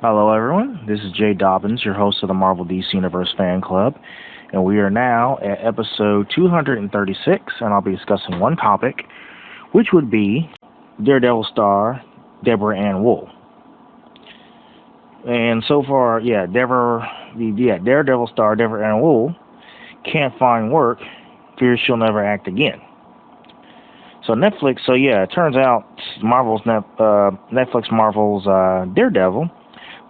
Hello, everyone. This is Jay Dobbins, your host of the Marvel DC Universe Fan Club, and we are now at episode 236, and I'll be discussing one topic, which would be Daredevil star Deborah Ann Woll. And so far, Daredevil star Deborah Ann Woll can't find work, fears she'll never act again. It turns out Netflix Marvel's Daredevil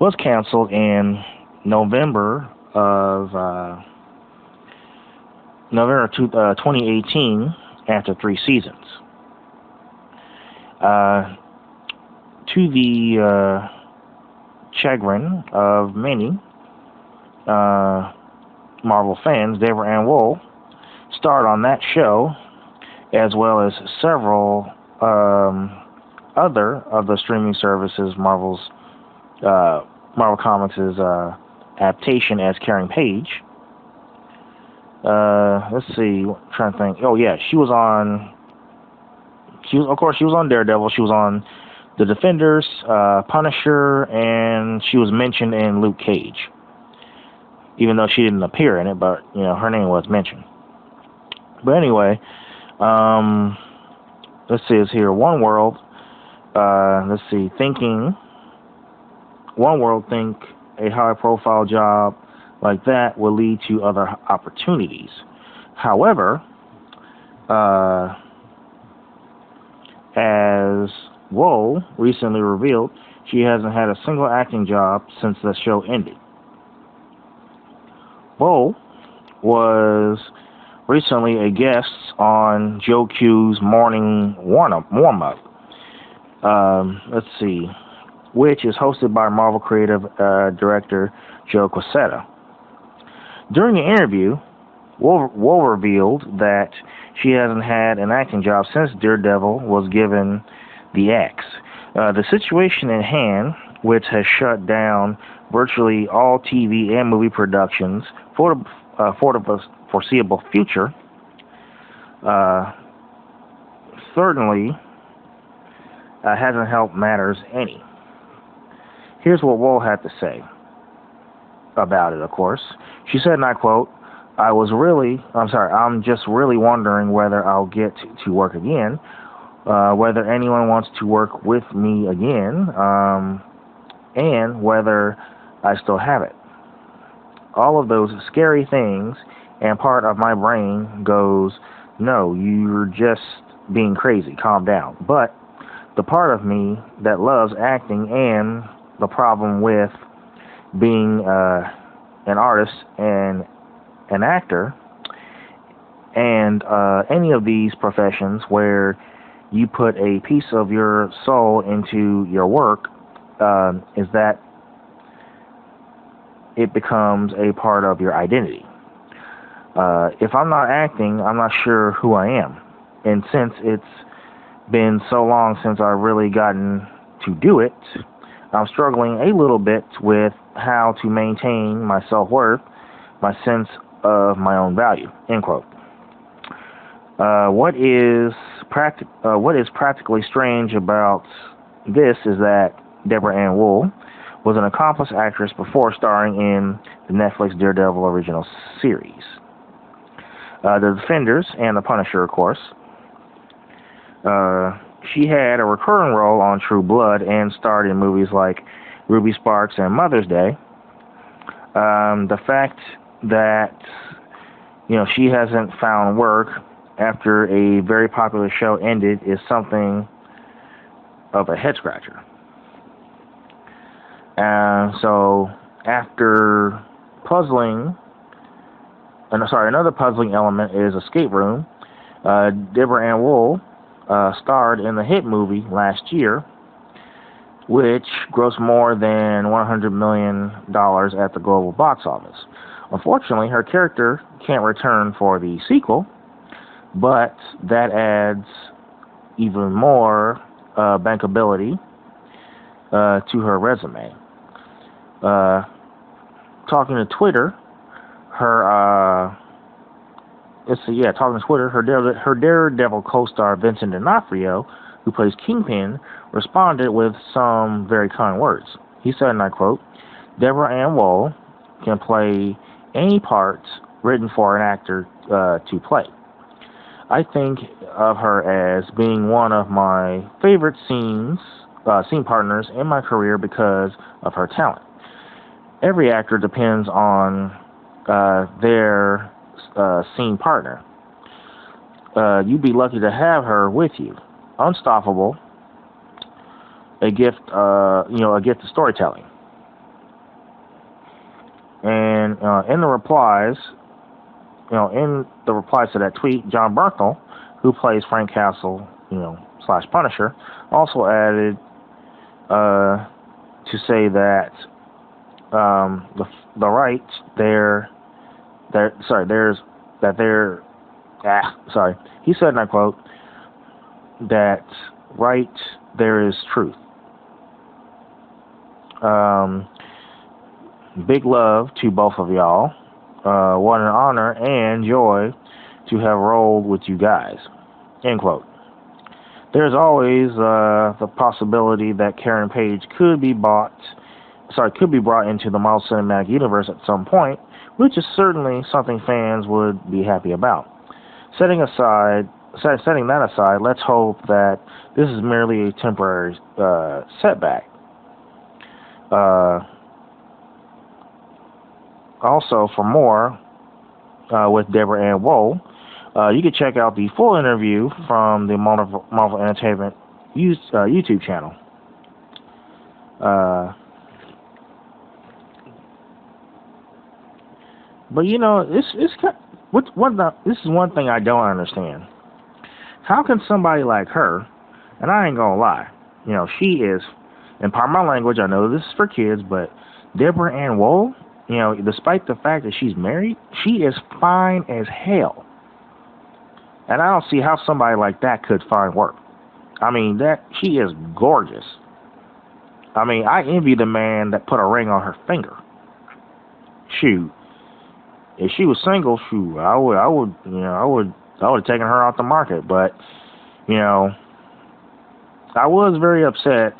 was canceled in November of 2018 after 3 seasons. To the chagrin of many Marvel fans, Deborah Ann Woll starred on that show, as well as several other of the streaming services Marvel Comics' adaptation as Karen Page. Let's see, I'm trying to think. Oh yeah, she was on Daredevil. She was on The Defenders, Punisher, and she was mentioned in Luke Cage. Even though she didn't appear in it, but her name was mentioned. But anyway, let's see, it's here. One World think a high-profile job like that will lead to other opportunities. However, as Woll recently revealed, she hasn't had a single acting job since the show ended. Woll was recently a guest on Joe Q's morning warm-up. Let's see, which is hosted by Marvel creative director Joe Quesada. During the interview, Woll revealed that she hasn't had an acting job since Daredevil was given the axe. The situation at hand, which has shut down virtually all TV and movie productions for the foreseeable future, certainly hasn't helped matters any. Here's what Woll had to say about it, of course. She said, and I quote, I'm just really wondering whether I'll get to work again, whether anyone wants to work with me again, and whether I still have it. All of those scary things, and part of my brain goes, no, you're just being crazy, calm down. But the part of me that loves acting and the problem with being an artist and an actor and any of these professions where you put a piece of your soul into your work is that it becomes a part of your identity. If I'm not acting, I'm not sure who I am. And since it's been so long since I've really gotten to do it, I'm struggling a little bit with how to maintain my self-worth, my sense of my own value, end quote. What is practically strange about this is that Deborah Ann Woll was an accomplished actress before starring in the Netflix Daredevil original series, The Defenders, and The Punisher, of course. She had a recurring role on True Blood and starred in movies like Ruby Sparks and Mother's Day. The fact that she hasn't found work after a very popular show ended is something of a head scratcher. So after another puzzling element is Escape Room. Deborah Ann Woll starred in the hit movie last year, which grossed more than $100 million at the global box office. Unfortunately, her character can't return for the sequel, but that adds even more bankability to her resume. Talking to Twitter, her Daredevil co-star Vincent D'Onofrio, who plays Kingpin, responded with some very kind words. He said, and I quote, Deborah Ann Woll can play any parts written for an actor to play. I think of her as being one of my favorite scene partners in my career because of her talent. Every actor depends on their scene partner. You'd be lucky to have her with you. Unstoppable, a gift of storytelling. And in the replies to that tweet, John Bernthal, who plays Frank Castle, / Punisher, also added to say that the right he said, and I quote, that right there is truth. Big love to both of y'all. What an honor and joy to have rolled with you guys. End quote. There's always the possibility that Karen Page could be brought into the Marvel Cinematic Universe at some point, which is certainly something fans would be happy about. Setting that aside, let's hope that this is merely a temporary setback. Also, for more with Deborah Ann Woll, you can check out the full interview from the Marvel Entertainment YouTube channel. But this is one thing I don't understand. How can somebody like her, and I ain't gonna lie, she is, and pardon my language, I know this is for kids, but Deborah Ann Woll, despite the fact that she's married, she is fine as hell. And I don't see how somebody like that could find work. I mean, she is gorgeous. I mean, I envy the man that put a ring on her finger. Shoot. If she was single, shoot, I would have taken her off the market. But, I was very upset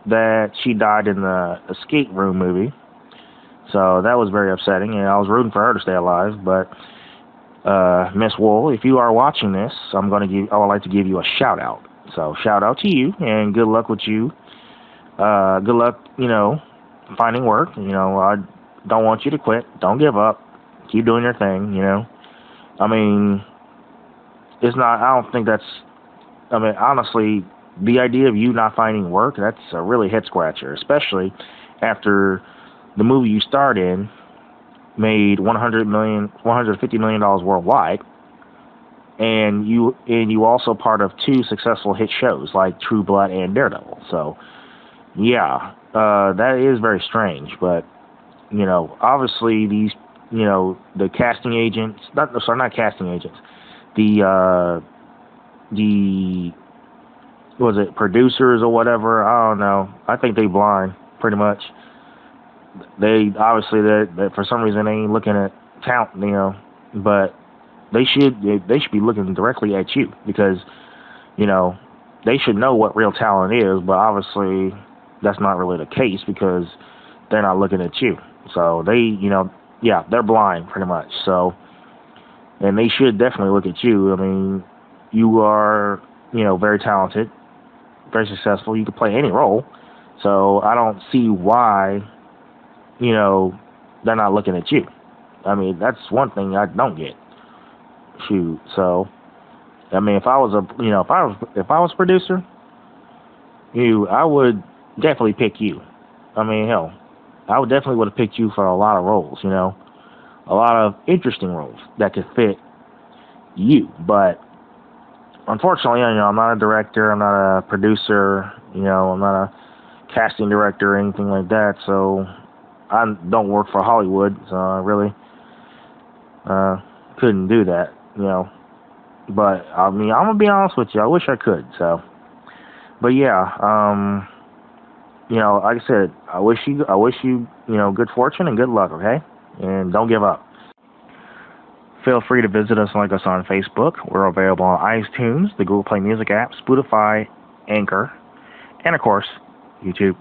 that she died in the Escape Room movie. So that was very upsetting, and I was rooting for her to stay alive. But Miss Woll, if you are watching this, I would like to give you a shout out. So shout out to you, and good luck with you. Good luck, finding work. I don't want you to quit. Don't give up. Keep doing your thing. I mean, I don't think that's. I mean, honestly, the idea of you not finding work, that's a really head scratcher, especially after the movie you starred in made $150 million worldwide, and you also part of 2 successful hit shows like True Blood and Daredevil. So, yeah, that is very strange. But obviously these, the casting agents, not casting agents, the producers or whatever. I don't know. I think they blind pretty much. They obviously that for some reason they ain't looking at talent, but they should be looking directly at you, because they should know what real talent is, but obviously that's not really the case because they're not looking at you. So they they're blind pretty much. So, and they should definitely look at you. I mean, you are very talented, very successful. You can play any role. So I don't see why they're not looking at you. I mean, that's one thing I don't get. Shoot. So, I mean, if I was a producer, I would definitely pick you. I mean, hell, I would definitely would have picked you for a lot of roles. A lot of interesting roles that could fit you. But unfortunately, I'm not a director. I'm not a producer. I'm not a casting director or anything like that. So I don't work for Hollywood, so I really couldn't do that, But I mean, I'm gonna be honest with you. I wish I could. So, but yeah, like I said, I wish you, good fortune and good luck. Okay, and don't give up. Feel free to visit us and like us on Facebook. We're available on iTunes, the Google Play Music app, Spotify, Anchor, and of course, YouTube.